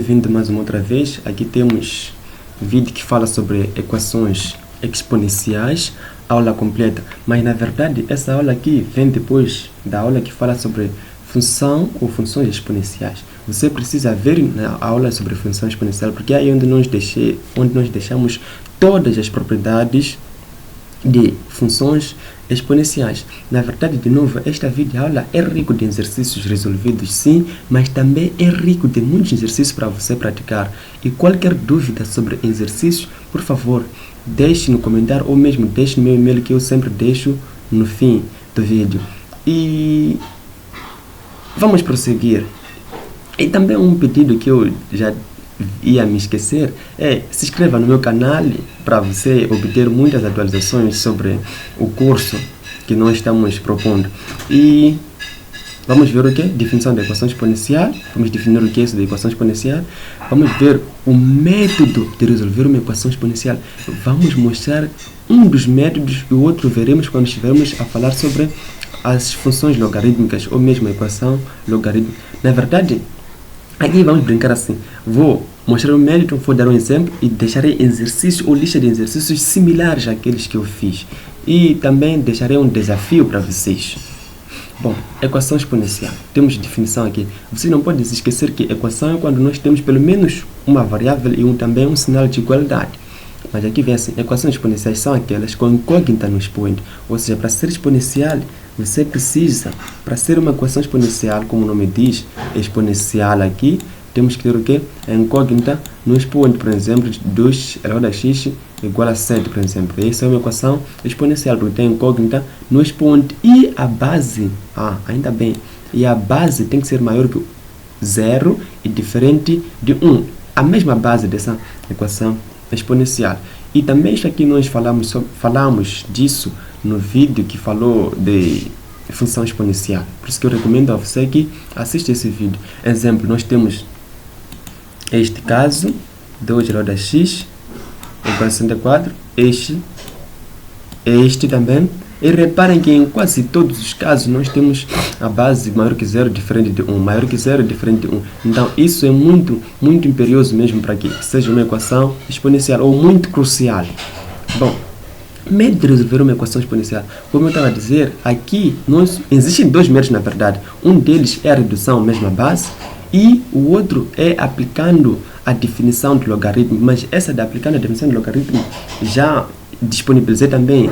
bem-vindo mais uma outra vez. Aqui temos um vídeo que fala sobre equações exponenciais, aula completa. Mas na verdade essa aula aqui vem depois da aula que fala sobre função ou funções exponenciais. Você precisa ver na aula sobre função exponencial, porque é aí onde nós deixamos todas as propriedades de funções exponenciais. Na verdade, de novo, esta videoaula é rico de exercícios resolvidos, sim, mas também é rico de muitos exercícios para você praticar. E qualquer dúvida sobre exercícios, por favor, deixe no comentário ou mesmo deixe no meu e-mail, que eu sempre deixo no fim do vídeo. E vamos prosseguir. E também um pedido que eu já ia me esquecer é: se inscreva no meu canal para você obter muitas atualizações sobre o curso que nós estamos propondo. E vamos ver o que? Definição da equação exponencial. Vamos definir o que é isso da equação exponencial. Vamos ver o método de resolver uma equação exponencial. Vamos mostrar um dos métodos e o outro veremos quando estivermos a falar sobre as funções logarítmicas ou mesmo a equação logarítmica. Na verdade, aqui vamos brincar assim: vou mostrar o método, vou dar um exemplo e deixarei exercícios ou lista de exercícios similares àqueles que eu fiz. E também deixarei um desafio para vocês. Bom, equação exponencial. Temos definição aqui. Você não pode se esquecer que equação é quando nós temos pelo menos uma variável e também um sinal de igualdade. Mas aqui vem assim: equações exponenciais são aquelas com incógnita no expoente. Ou seja, para ser exponencial, você precisa, para ser uma equação exponencial, como o nome diz, exponencial aqui, temos que ter o quê? A incógnita no expoente. Por exemplo, 2 elevado a x igual a 7, por exemplo. Essa é uma equação exponencial, porque tem incógnita no expoente. E a base, ainda bem, e a base tem que ser maior que 0 e diferente de 1. A mesma base dessa equação exponencial. E também isso aqui nós falamos disso no vídeo que falou de função exponencial. Por isso que eu recomendo a você que assista esse vídeo. Exemplo, nós temos este caso: 2 elevado a x igual a 64. Este também. E reparem que em quase todos os casos nós temos a base maior que 0, diferente de 1, maior que 0, diferente de 1. Então isso é muito imperioso mesmo para que seja uma equação exponencial, ou muito crucial. Bom, método de resolver uma equação exponencial, como eu estava a dizer, aqui existem dois métodos na verdade. Um deles é a redução à mesma base e o outro é aplicando a definição do logaritmo. Mas essa de aplicando a definição do logaritmo já disponibilizei também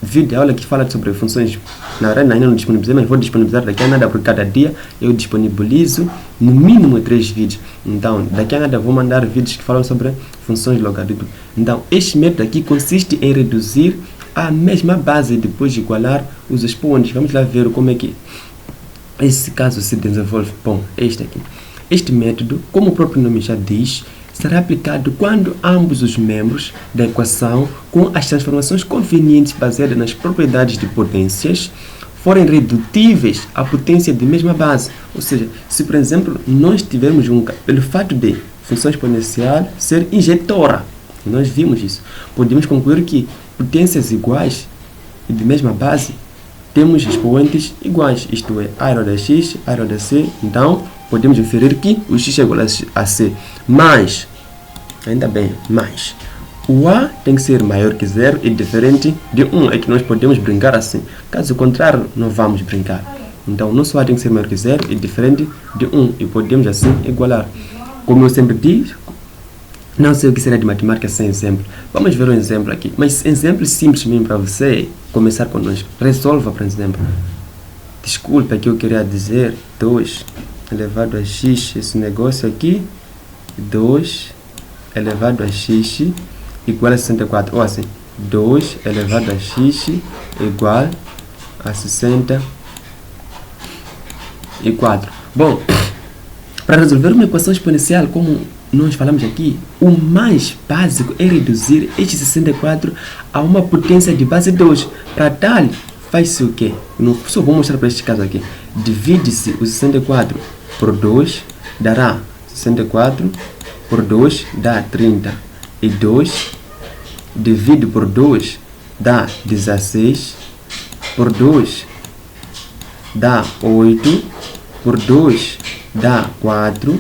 vídeo aula que fala sobre funções. Na verdade ainda não disponibilizei, mas vou disponibilizar daqui a nada, por cada dia eu disponibilizo no mínimo 3 vídeos. Então daqui a nada vou mandar vídeos que falam sobre funções logarítmicas. Então este método aqui consiste em reduzir a mesma base e depois de igualar os expoentes. Vamos lá ver como é que esse caso se desenvolve. Bom, este aqui, este método, como o próprio nome já diz, será aplicado quando ambos os membros da equação, com as transformações convenientes baseadas nas propriedades de potências, forem redutíveis à potência de mesma base. Ou seja, se por exemplo nós tivermos pelo fato de função exponencial ser injetora, nós vimos isso, podemos concluir que potências iguais e de mesma base temos expoentes iguais, isto é, a elevado a x, a elevado a c. Então podemos inferir que o x é igual a c. Mas, ainda bem, mas o a tem que ser maior que 0 e diferente de 1. É que nós podemos brincar assim. Caso contrário, não vamos brincar. Então, nosso a tem que ser maior que 0 e diferente de 1. E podemos assim igualar. Como eu sempre digo, não sei o que será de matemática sem exemplo. Vamos ver um exemplo aqui. Mas exemplo simples mesmo para você começar conosco. Resolva, por exemplo. Desculpa que eu queria dizer 2 elevado a x, esse negócio aqui, 2 elevado a x igual a 64, ou assim, 2 elevado a x igual a 64. Bom, para resolver uma equação exponencial, como nós falamos aqui, o mais básico é reduzir este 64 a uma potência de base 2. Para tal, faz-se o quê? Só vou mostrar para este caso aqui. Divide-se o 64 por 2, dará 64 por 2 dá 30. E 2 dividido por 2 dá 16. Por 2 dá 8. Por 2 dá 4.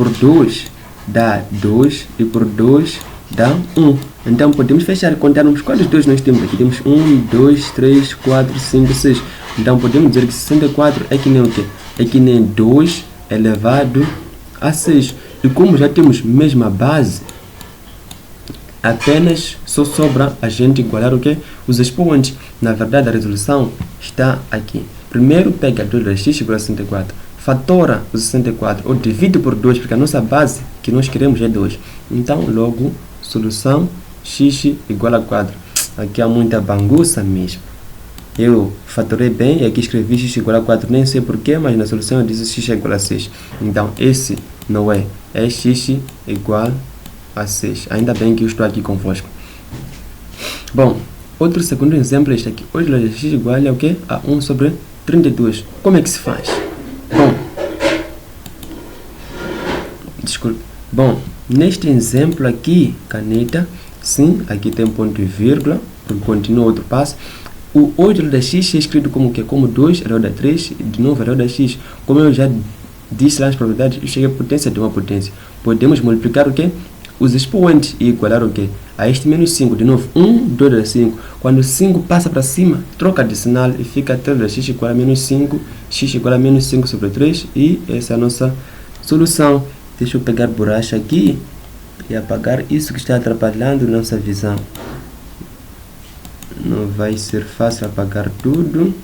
por 2 dá 2 e por 2 dá 1. Então podemos fechar e contarmos quantos 2 nós temos aqui. Temos 1, 2, 3, 4, 5, 6. Então podemos dizer que 64 é que nem o quê? É que nem 2 elevado a 6. E como já temos mesma base, apenas só sobra a gente igualar o quê? Os expoentes. Na verdade, a resolução está aqui. Primeiro, pega 2 vezes x igual a 64. Fatora os 64 ou divide por 2, porque a nossa base que nós queremos é 2. Então, logo, solução x igual a 4. Aqui há muita bagunça mesmo. Eu fatorei bem e aqui escrevi x igual a 4, nem sei porquê, mas na solução eu disse x igual a 6. Então, esse não é x igual a 6. Ainda bem que eu estou aqui convosco. Bom, outro segundo exemplo é este aqui. 8 vezes x igual a o quê? A 1 sobre 32. Como é que se faz? Bom, neste exemplo aqui, caneta, sim, aqui tem ponto e vírgula, porque continua outro passo. O 8 elevado a x é escrito como o quê? Como 2 elevado a 3, e de novo elevado a x. Como eu já disse lá nas propriedades, isso é a potência de uma potência. Podemos multiplicar o quê? Os expoentes e igualar o quê? A este menos 5. De novo, 1, 2 vezes 5. Quando 5 passa para cima, troca de sinal e fica 3 vezes x igual a menos 5. X igual a menos 5 sobre 3. E essa é a nossa solução. Deixa eu pegar borracha aqui e apagar isso que está atrapalhando nossa visão. Não vai ser fácil apagar tudo.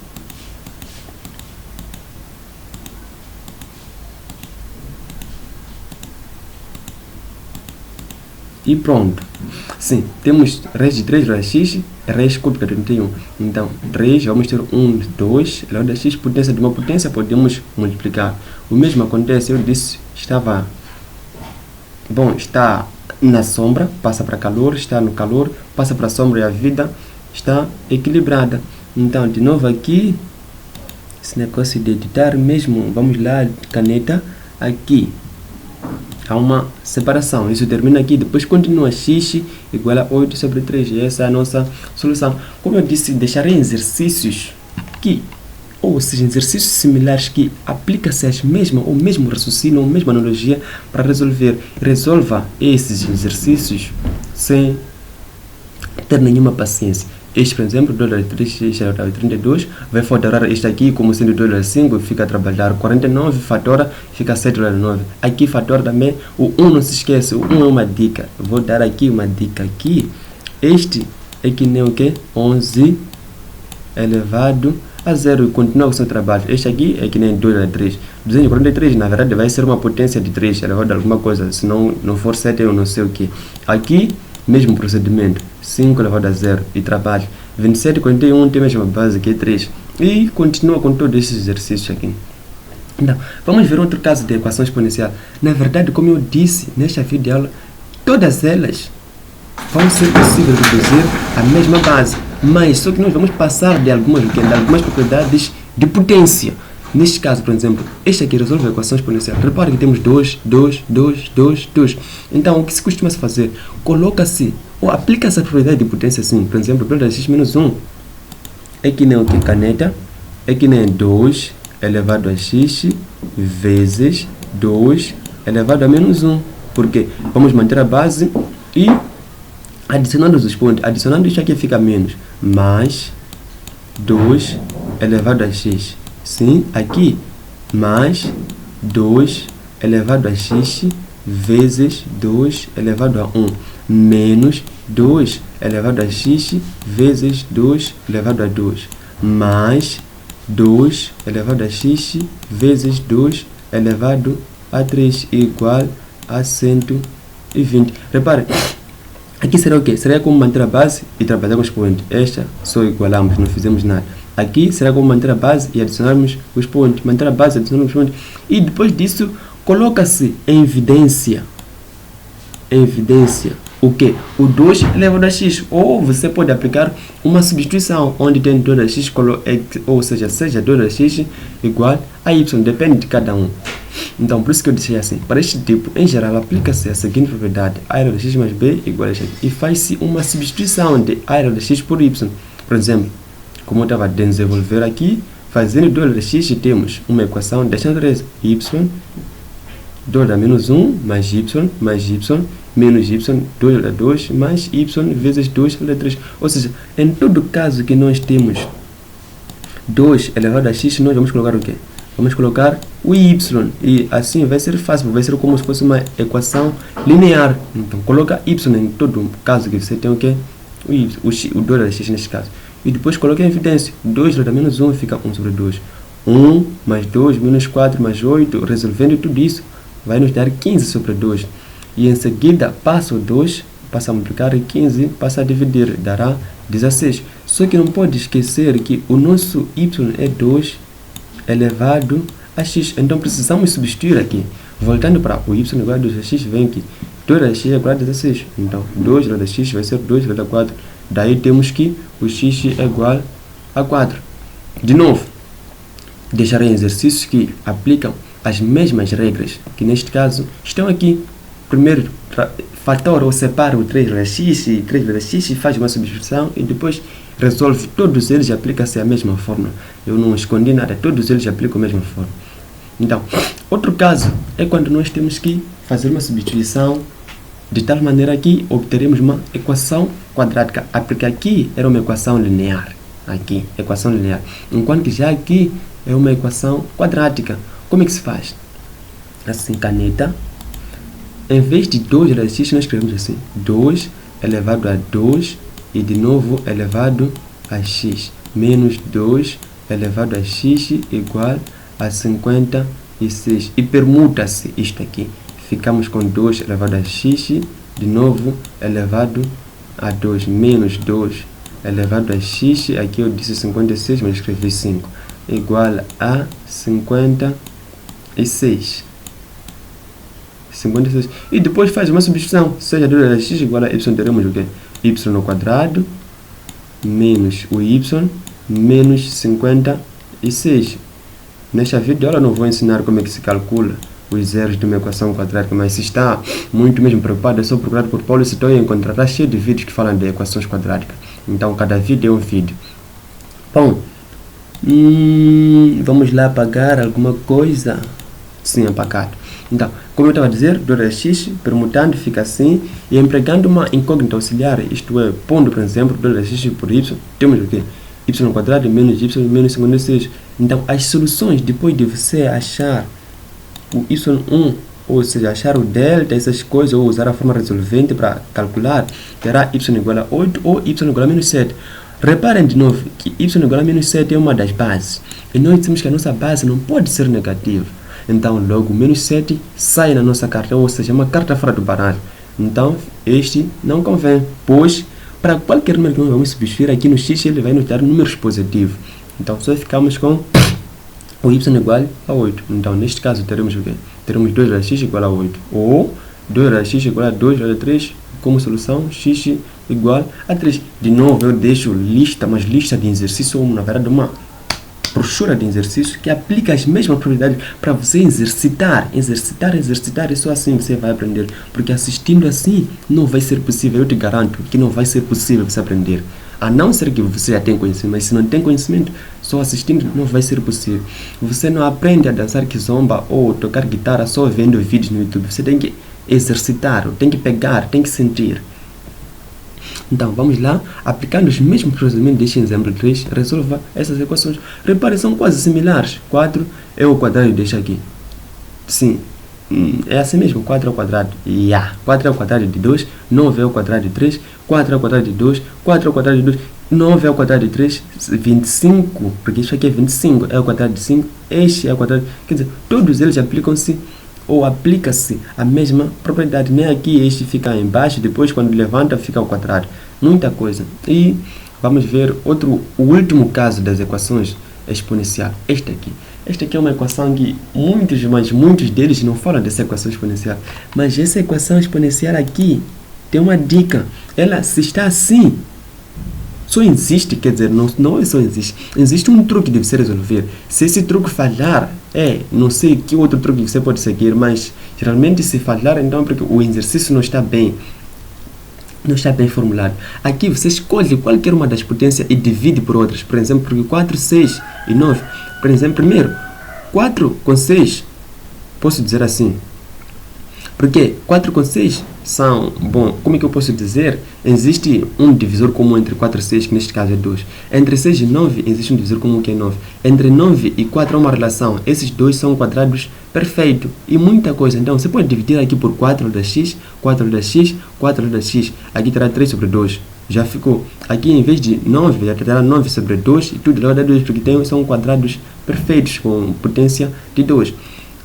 E pronto. Sim, temos raiz de 3 vezes x, raiz cúbica de 31. Então, 3, vamos ter 1, 2, elevado a x, potência de uma potência, podemos multiplicar. O mesmo acontece, eu disse, estava... Bom, está na sombra, passa para calor, está no calor, passa para a sombra e a vida está equilibrada. Então, de novo aqui, esse negócio de editar mesmo, vamos lá, caneta, aqui. Há uma separação, isso termina aqui, depois continua x igual a 8 sobre 3, e essa é a nossa solução. Como eu disse, deixarei exercícios que, ou seja, exercícios similares que aplica-se às mesmas, ou mesmo raciocínio, ou mesma analogia para resolver. Resolva esses exercícios sem ter nenhuma paciência. Este, por exemplo, 2 vezes 3 é 32, vai fatorar este aqui como sendo 2 vezes 5, fica a trabalhar 49, fatora, fica 7 vezes 9. Aqui fatora também, o 1 não se esquece, o 1 é uma dica. Vou dar aqui uma dica aqui. Este é que nem o que? 11 elevado a 0 e continua com o seu trabalho. Este aqui é que nem 2 vezes 3. 243, na verdade, vai ser uma potência de 3, elevado a alguma coisa, se não for 7 eu não sei o que. Aqui, mesmo procedimento, 5 elevado a 0 e trabalho. 27 e 41 tem a mesma base que é 3. E continua com todos esses exercícios aqui. Então, vamos ver outro caso de equação exponencial. Na verdade, como eu disse nesta videoaula, todas elas vão ser possíveis reduzir a mesma base. Mas só que nós vamos passar de algumas propriedades de potência. Neste caso, por exemplo, este aqui resolve a equação exponencial. Repare que temos 2, 2, 2, 2, 2. Então, o que se costuma fazer? Coloca-se, ou aplica-se a propriedade de potência assim. Por exemplo, 2 vezes x menos 1 é que nem o que? Caneta. É que nem 2 elevado a x vezes 2 elevado a menos 1. Porque vamos manter a base e adicionando os expoentes. Adicionando isso aqui fica menos. Mais 2 elevado a x. Sim, aqui, mais 2 elevado a x vezes 2 elevado a 1, menos 2 elevado a x vezes 2 elevado a 2, mais 2 elevado a x vezes 2 elevado a 3, igual a 120. Repare, aqui será o quê? Será como manter a base e trabalhar com os expoentes. Esta só igualamos, não fizemos nada. Aqui será como manter a base e adicionarmos os pontos. Manter a base e adicionarmos os pontos. E depois disso, coloca-se em evidência. O que? O 2 elevado a x. Ou você pode aplicar uma substituição, onde tem 2 a x, ou seja 2 a x igual a y. Depende de cada um. Então, por isso que eu disse assim. Para este tipo, em geral, aplica-se a seguinte propriedade. A elevado a x mais b igual a x. E faz-se uma substituição de a elevado a x por y. Por exemplo, como eu estava a desenvolver aqui, fazendo 2 vezes x, temos uma equação desta natureza. Y 2 dá menos 1, mais y, menos y, 2 dá 2, mais y vezes 2 dá 3. Ou seja, em todo caso que nós temos 2 elevado a x, nós vamos colocar o quê? Vamos colocar o y, e assim vai ser fácil, vai ser como se fosse uma equação linear. Então, coloca y em todo caso que você tem o quê? O y, o 2 da x neste caso. E depois coloca em evidência, 2 dá menos 1, fica 1 sobre 2. 1 mais 2, menos 4 mais 8, resolvendo tudo isso, vai nos dar 15 sobre 2. E em seguida, passa o 2, passa a multiplicar, e 15 passa a dividir, dará 16. Só que não pode esquecer que o nosso y é 2 elevado a x. Então precisamos substituir aqui. Voltando para o y igual a 2 a x, vem aqui. 2 a x é igual a 16. Então 2 elevado a x vai ser 2 elevado a 4. Daí temos que o x é igual a 4. De novo, deixarei exercícios que aplicam as mesmas regras, que neste caso estão aqui. Primeiro fator ou separa o 3 vezes x e 3 vezes x e faz uma substituição e depois resolve todos eles e aplica-se a mesma forma. Eu não escondi nada, todos eles aplicam a mesma forma. Então, outro caso é quando nós temos que fazer uma substituição de tal maneira que obteremos uma equação quadrática, porque aqui era uma equação linear, aqui, equação linear, enquanto que já aqui é uma equação quadrática. Como é que se faz? Assim, caneta. Em vez de 2 elevado a x, nós escrevemos assim, 2 elevado a 2 e de novo elevado a x, menos 2 elevado a x igual a 56. E permuta-se isto aqui. Ficamos com 2 elevado a x, de novo elevado a 2, menos 2 elevado a x, aqui eu disse 56, mas escrevi 5, igual a 56. E depois faz uma substituição, seja 2 elevado a x igual a y, teremos o quê? Y ao quadrado menos o y menos 56. Nesta videoaula não vou ensinar como é que se calcula os zeros de uma equação quadrática, mas se está muito mesmo preocupado, é só procurar por Paulo Citou e encontrará cheio de vídeos que falam de equações quadráticas. Então cada vídeo é um vídeo. Bom, vamos lá apagar alguma coisa. Sim, apagado. Então, como eu estava a dizer, 2x permutando fica assim, e empregando uma incógnita auxiliar, isto é, pondo, por exemplo, 2x por y, temos o quê? Y ao quadrado menos y menos 56. Então, as soluções, depois de você achar o y1, ou seja, achar o delta, essas coisas, ou usar a forma resolvente para calcular, terá y igual a 8 ou y igual a menos 7. Reparem de novo que y igual a menos 7 é uma das bases, e nós dizemos que a nossa base não pode ser negativa. Então, logo, menos 7 sai na nossa carta, ou seja, uma carta fora do baralho. Então, este não convém, pois, para qualquer número que nós vamos substituir aqui no x, ele vai nos dar números positivos. Então, só ficamos com o y igual a 8. Então, neste caso, teremos o quê? Teremos 2 vezes x igual a 8. Ou 2 vezes x igual a 2 vezes 3, como solução, x igual a 3. De novo, eu deixo lista, mas lista de exercício, ou na verdade, uma brochura de exercício que aplica as mesmas propriedades para você exercitar, e só assim você vai aprender, porque assistindo assim não vai ser possível, eu te garanto que não vai ser possível você aprender, a não ser que você já tenha conhecimento, mas se não tem conhecimento, só assistindo não vai ser possível. Você não aprende a dançar kizomba ou tocar guitarra só vendo vídeos no YouTube, você tem que exercitar, tem que pegar, tem que sentir. Então, vamos lá, aplicando os mesmos procedimentos deste exemplo 3, resolva essas equações. Repare, são quase similares. 4 é o quadrado deste aqui. Sim, é assim mesmo, 4 ao quadrado. 4 é o quadrado de 2, 9 é o quadrado de 3, 4 é o quadrado de 2, 4 é o quadrado de 2, 9 é o quadrado de 3, 25, porque isso aqui é 25, é o quadrado de 5, este é o quadrado, quer dizer, todos eles aplicam-se ou aplica-se a mesma propriedade, nem aqui este fica embaixo, depois quando levanta fica ao quadrado, muita coisa. E vamos ver o último caso das equações exponenciais, esta aqui é uma equação que muitos deles não falam dessa equação exponencial, mas essa equação exponencial aqui tem uma dica, ela se está assim, só existe, quer dizer, não só existe, existe um truque de você resolver. Se esse truque falhar, não sei que outro truque você pode seguir, mas geralmente se falhar, então é porque o exercício não está bem formulado. Aqui você escolhe qualquer uma das potências e divide por outras, por exemplo, porque 4, 6 e 9, por exemplo, primeiro, 4 com 6, posso dizer assim, Porque 4 com 6 são, bom, como é que eu posso dizer? Existe um divisor comum entre 4 e 6, que neste caso é 2. Entre 6 e 9 existe um divisor comum que é 9. Entre 9 e 4 há uma relação. Esses dois são quadrados perfeitos. E muita coisa. Então, você pode dividir aqui por 4 da x, 4 da x, 4 da x. Aqui terá 3 sobre 2. Já ficou. Aqui, em vez de 9, já terá 9 sobre 2. E tudo lá dá 2, porque são quadrados perfeitos, com potência de 2.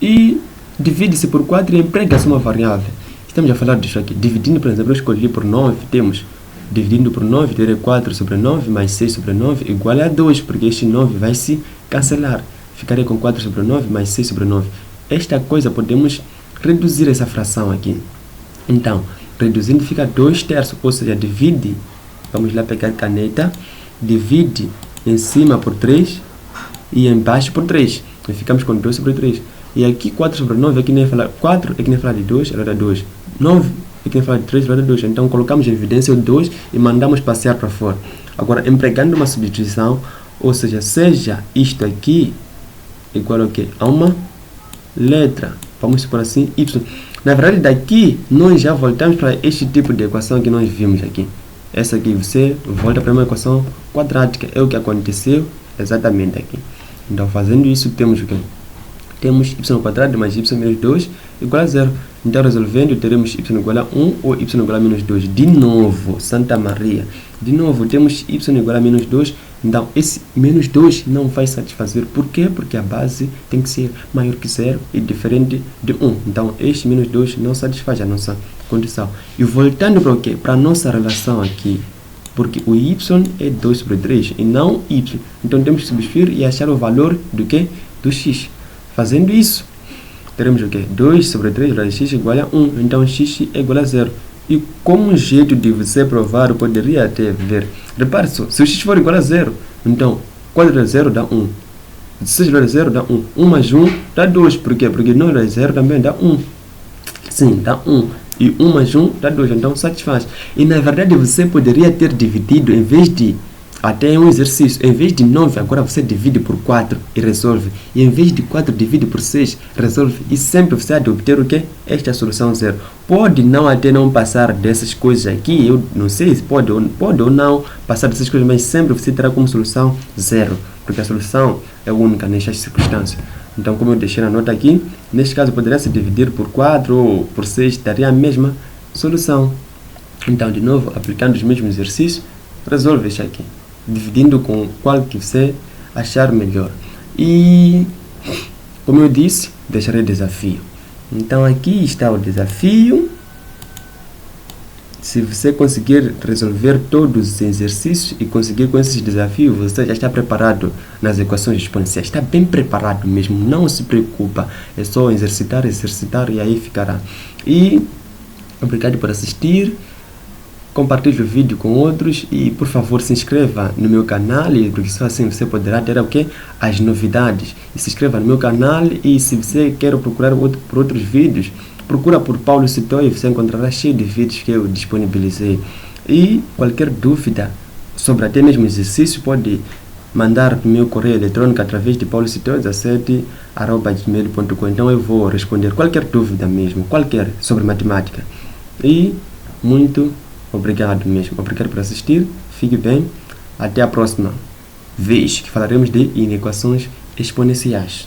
E divide-se por 4 e emprega-se uma variável. Estamos a falar disso aqui. Dividindo, por exemplo, eu escolhi por 9, temos, dividindo por 9, terei 4 sobre 9 mais 6 sobre 9 igual a 2, porque este 9 vai se cancelar. Ficaria com 4 sobre 9 mais 6 sobre 9. Esta coisa, podemos reduzir essa fração aqui. Então, reduzindo fica 2 terços, ou seja, divide, vamos lá pegar caneta, divide em cima por 3 e embaixo por 3. E ficamos com 2 sobre 3. E aqui 4 sobre 9 é que nem falar 4, é que nem falar de 2, ela dá 2. 9 é que nem falar de 3, ela dá 2. Então colocamos em evidência o 2 e mandamos passear para fora. Agora, empregando uma substituição, ou seja isto aqui igual ao quê? A uma letra. Vamos supor assim, y. Na verdade, daqui nós já voltamos para este tipo de equação que nós vimos aqui. Essa aqui você volta para uma equação quadrática. É o que aconteceu exatamente aqui. Então, fazendo isso, temos o quê? Temos y² mais y menos 2 igual a 0. Então, resolvendo, teremos y igual a 1 ou y igual a menos 2. De novo, Santa Maria. De novo, temos y igual a menos 2. Então, esse menos 2 não vai satisfazer. Por quê? Porque a base tem que ser maior que 0 e diferente de 1. Então, este menos 2 não satisfaz a nossa condição. E voltando para o quê? Para a nossa relação aqui. Porque o y é 2 sobre 3 e não y. Então, temos que substituir e achar o valor do quê? Do x. Fazendo isso, teremos o quê? 2 sobre 3 vezes x igual a 1. Então, x é igual a 0. E como um jeito de você provar, eu poderia até ver. Repare só, se o x for igual a 0, então 4 vezes 0 dá 1. 6 vezes 0 dá 1. 1 mais 1 dá 2. Por quê? Porque 9 vezes 0 também dá 1. Sim, dá 1. E 1 mais 1 dá 2. Então, satisfaz. E, na verdade, você poderia ter dividido, em vez de até um exercício, em vez de 9, agora você divide por 4 e resolve. E em vez de 4, divide por 6, resolve. E sempre você há de obter o quê? Esta solução 0. Pode não até não passar dessas coisas aqui, eu não sei se pode ou não passar dessas coisas, mas sempre você terá como solução 0, porque a solução é única nestas circunstâncias. Então, como eu deixei na nota aqui, neste caso poderia se dividir por 4 ou por 6, daria a mesma solução. Então, de novo, aplicando os mesmos exercícios, resolve isso aqui, dividindo com qual que você achar melhor. E, como eu disse, deixarei desafio. Então, aqui está o desafio. Se você conseguir resolver todos os exercícios e conseguir com esses desafios, você já está preparado nas equações exponenciais. Está bem preparado mesmo, não se preocupa. É só exercitar e aí ficará. E obrigado por assistir. Compartilhe o vídeo com outros e, por favor, se inscreva no meu canal, porque só assim você poderá ter o quê? As novidades. E se inscreva no meu canal, e se você quer procurar por outros vídeos, procura por Paulo Citói, você encontrará cheio de vídeos que eu disponibilizei. E qualquer dúvida sobre até mesmo exercício, pode mandar no meu correio eletrônico através de paulocitoi17@gmail.com. Então eu vou responder qualquer dúvida mesmo, qualquer, sobre matemática. E muito obrigado mesmo. Obrigado por assistir. Fique bem. Até a próxima vez que falaremos de inequações exponenciais.